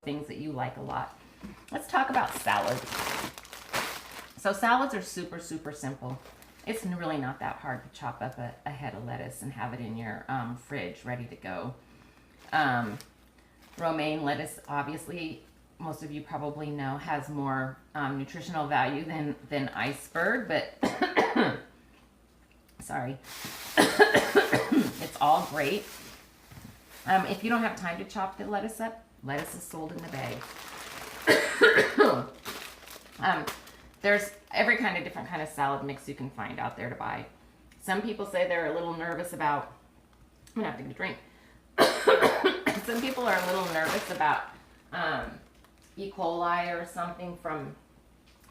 things that you like a lot. Let's talk about salads. So salads are super, super simple. It's really not that hard to chop up a head of lettuce and have it in your fridge ready to go. Romaine lettuce, obviously, most of you probably know, has more nutritional value than iceberg, but sorry, it's all great. If you don't have time to chop the lettuce up, lettuce is sold in the bag. There's every kind of different kind of salad mix you can find out there to buy. Some people say they're a little nervous about, I'm gonna have to get a drink. Some people are a little nervous about E. coli or something from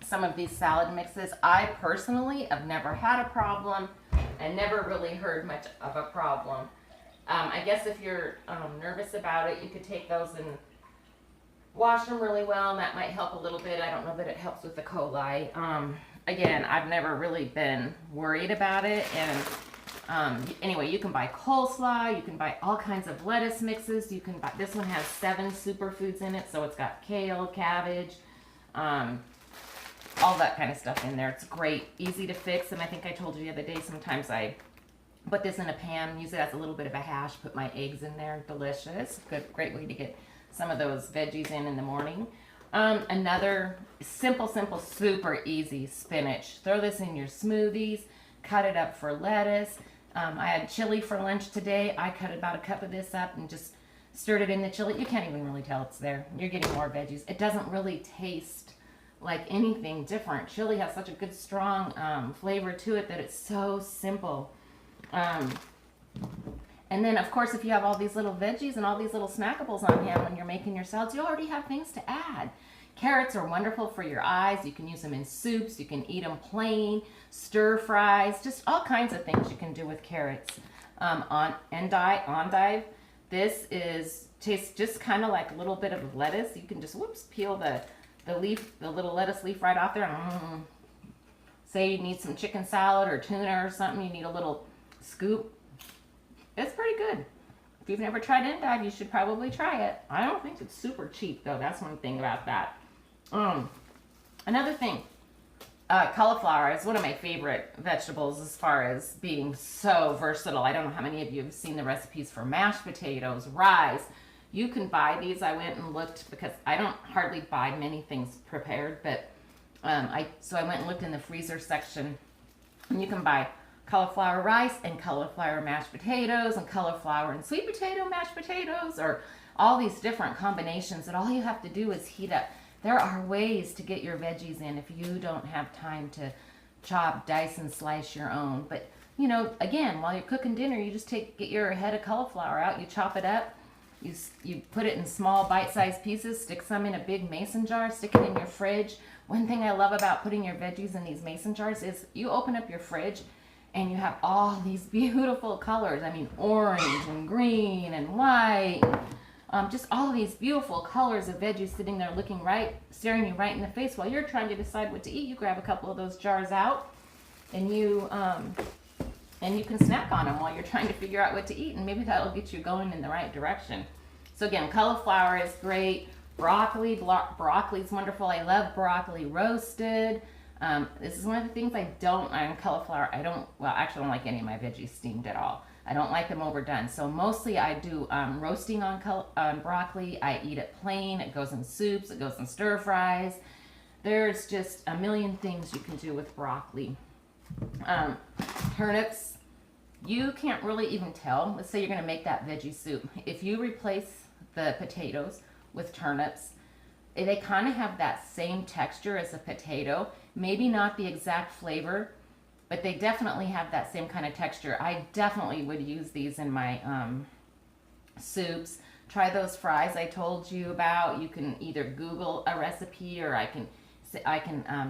some of these salad mixes. I personally have never had a problem and never really heard much of a problem. I guess if you're nervous about it, you could take those and wash them really well, and that might help a little bit. I don't know that it helps with the coli. Again, I've never really been worried about it. And anyway, you can buy coleslaw. You can buy all kinds of lettuce mixes. You can buy, this one has 7 superfoods in it, so it's got kale, cabbage, all that kind of stuff in there. It's great, easy to fix. And I think I told you the other day, sometimes I put this in a pan, use it as a little bit of a hash, put my eggs in there. Delicious. Good, great way to get some of those veggies in the morning. Another simple, super easy spinach. Throw this in your smoothies, cut it up for lettuce. I had chili for lunch today. I cut about a cup of this up and just stirred it in the chili. You can't even really tell it's there. You're getting more veggies. It doesn't really taste like anything different. Chili has such a good, strong flavor to it that it's so simple. And then, of course, if you have all these little veggies and all these little snackables on hand when you're making your salads, you already have things to add. Carrots are wonderful for your eyes. You can use them in soups. You can eat them plain, stir fries, just all kinds of things you can do with carrots. Endive. This tastes just kind of like a little bit of lettuce. You can just, peel the leaf, the little lettuce leaf right off there. Say you need some chicken salad or tuna or something, you need a little scoop. It's pretty good. If you've never tried endive, you should probably try it. I don't think it's super cheap, though. That's one thing about that. Another thing, cauliflower is one of my favorite vegetables as far as being so versatile. I don't know how many of you have seen the recipes for mashed potatoes, rice. You can buy these. I went and looked because I don't hardly buy many things prepared, but so I went and looked in the freezer section, and you can buy cauliflower rice and cauliflower mashed potatoes and cauliflower and sweet potato mashed potatoes, or all these different combinations that all you have to do is heat up. There are ways to get your veggies in if you don't have time to chop, dice, and slice your own. But, you know, again, while you're cooking dinner, you just get your head of cauliflower out, you chop it up, you put it in small bite-sized pieces, stick some in a big mason jar, stick it in your fridge. One thing I love about putting your veggies in these mason jars is you open up your fridge and you have all these beautiful colors. I mean, orange and green and white. Just all of these beautiful colors of veggies sitting there looking staring you right in the face while you're trying to decide what to eat. You grab a couple of those jars out and you can snack on them while you're trying to figure out what to eat, and maybe that'll get you going in the right direction. So again, cauliflower is great. Broccoli is wonderful. I love broccoli roasted. This is one of the things on cauliflower. Actually, I don't like any of my veggies steamed at all. I don't like them overdone. So mostly I do roasting on broccoli. I eat it plain. It goes in soups. It goes in stir fries. There's just a million things you can do with broccoli. Turnips, you can't really even tell. Let's say you're going to make that veggie soup. If you replace the potatoes with turnips, they kind of have that same texture as a potato. Maybe not the exact flavor, but they definitely have that same kind of texture. I definitely would use these in my soups. Try those fries I told you about. You can either Google a recipe, or I can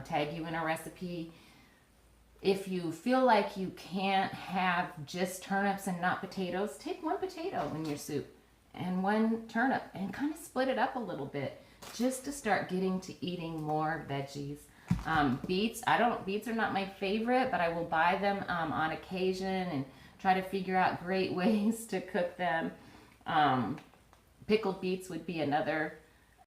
tag you in a recipe. If you feel like you can't have just turnips and not potatoes, take one potato in your soup and one turnip and kind of split it up a little bit just to start getting to eating more veggies. Beets are not my favorite, but I will buy them on occasion and try to figure out great ways to cook them. Pickled beets would be another